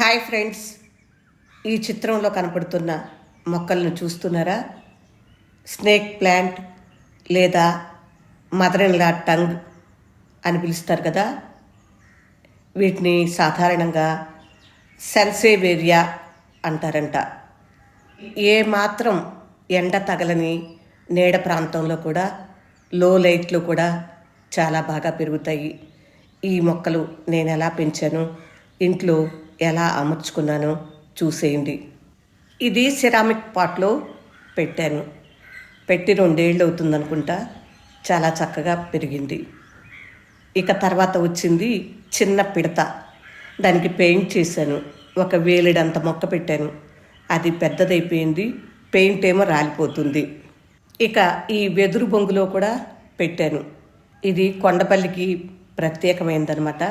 Hi friends, ఈ చిత్రంలో కనపడుతున్న మొక్కలను చూస్తున్నారా? స్నేక్ ప్లాంట్ లేదా మదర్ ఇన్ లా టంగ్ అని పిలుస్తారు కదా. వీటిని సాధారణంగా సెన్సేవేరియా అంటారంట. ఏ మాత్రం ఎండ తగలని నీడ ప్రాంతంలో కూడా, లో లైట్లో కూడా చాలా బాగా పెరుగుతాయి. ఈ మొక్కలు నేను ఎలా పెంచాను, ఇంట్లో ఎలా అమర్చుకున్నానో చూసేయండి. ఇది సిరామిక్ పాట్లో పెట్టాను. పెట్టి 2 ఏళ్ళు అవుతుందనుకుంటా. చాలా చక్కగా పెరిగింది. ఇక తర్వాత వచ్చింది చిన్న పిడత. దానికి పెయింట్ చేశాను. ఒక వేలిడంత మొక్క పెట్టాను. అది పెద్దదైపోయింది. పెయింట్ ఏమో రాలిపోతుంది. ఇక ఈ వెదురు బొంగులో కూడా పెట్టాను. ఇది కొండపల్లికి ప్రత్యేకమైనదనమాట.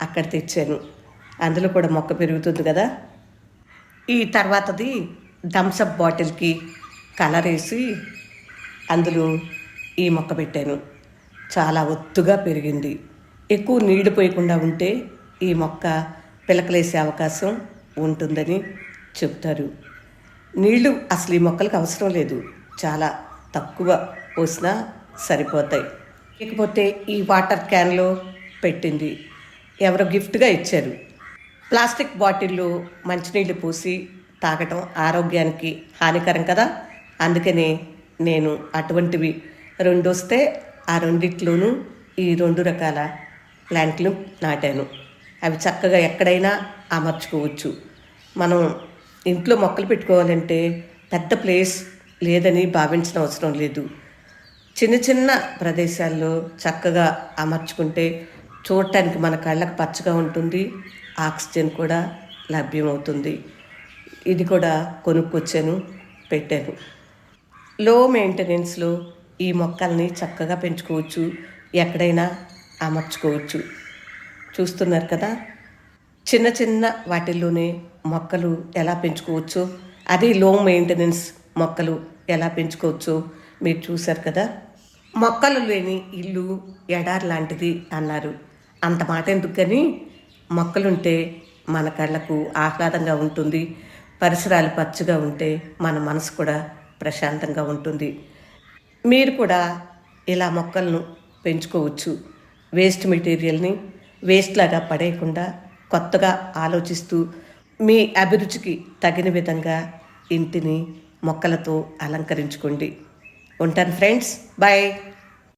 అక్కడ తెచ్చాను. అందులో కూడా మొక్క పెరుగుతుంది కదా. ఈ తర్వాతది థమ్సప్ బాటిల్కి కలర్ వేసి అందులో ఈ మొక్క పెట్టాను. చాలా ఒత్తుగా పెరిగింది. ఎక్కువ నీళ్లు పోయకుండా ఉంటే ఈ మొక్క పిలకలేసే అవకాశం ఉంటుందని చెప్తారు. నీళ్లు అసలు ఈ మొక్కలకు అవసరం లేదు. చాలా తక్కువ పోసినా సరిపోతాయి. ఇకపోతే ఈ వాటర్ క్యాన్లో పెట్టింది. ఎవరో గిఫ్ట్గా ఇచ్చారు. ప్లాస్టిక్ బాటిల్లో మంచినీళ్ళు పోసి తాగటం ఆరోగ్యానికి హానికరం కదా. అందుకనే నేను అటువంటివి 2 వస్తే ఆ 2 ఈ 2 రకాల ప్లాంట్లు నాటాను. అవి చక్కగా ఎక్కడైనా అమర్చుకోవచ్చు. మనం ఇంట్లో మొక్కలు పెట్టుకోవాలంటే పెద్ద ప్లేస్ లేదని భావించిన అవసరం లేదు. చిన్న చిన్న ప్రదేశాల్లో చక్కగా అమర్చుకుంటే చూడటానికి మన కళ్ళకు పచ్చగా ఉంటుంది. ఆక్సిజన్ కూడా లభ్యమవుతుంది. ఇది కూడా కొనుక్కొచ్చాను, పెట్టాను. లో మెయింటెనెన్స్లో ఈ మొక్కల్ని చక్కగా పెంచుకోవచ్చు. ఎక్కడైనా అమర్చుకోవచ్చు. చూస్తున్నారు కదా, చిన్న చిన్న వాటిల్లోనే మొక్కలు ఎలా పెంచుకోవచ్చు, అది లో మెయింటెనెన్స్ మొక్కలు ఎలా పెంచుకోవచ్చు మీరు చూశారు కదా. మొక్కలు లేని ఇల్లు ఎడారి లాంటిది అన్నారు. అంత మాట ఎందుకు, కానీ మొక్కలుంటే మన కళ్ళకు ఆహ్లాదంగా ఉంటుంది. పరిసరాలు పచ్చగా ఉంటే మన మనసు కూడా ప్రశాంతంగా ఉంటుంది. మీరు కూడా ఇలా మొక్కలను పెంచుకోవచ్చు. వేస్ట్ మెటీరియల్ని వేస్ట్ లాగా పడేయకుండా కొత్తగా ఆలోచిస్తూ మీ అభిరుచికి తగిన విధంగా ఇంటిని మొక్కలతో అలంకరించుకోండి. ఉంటాను ఫ్రెండ్స్, బాయ్.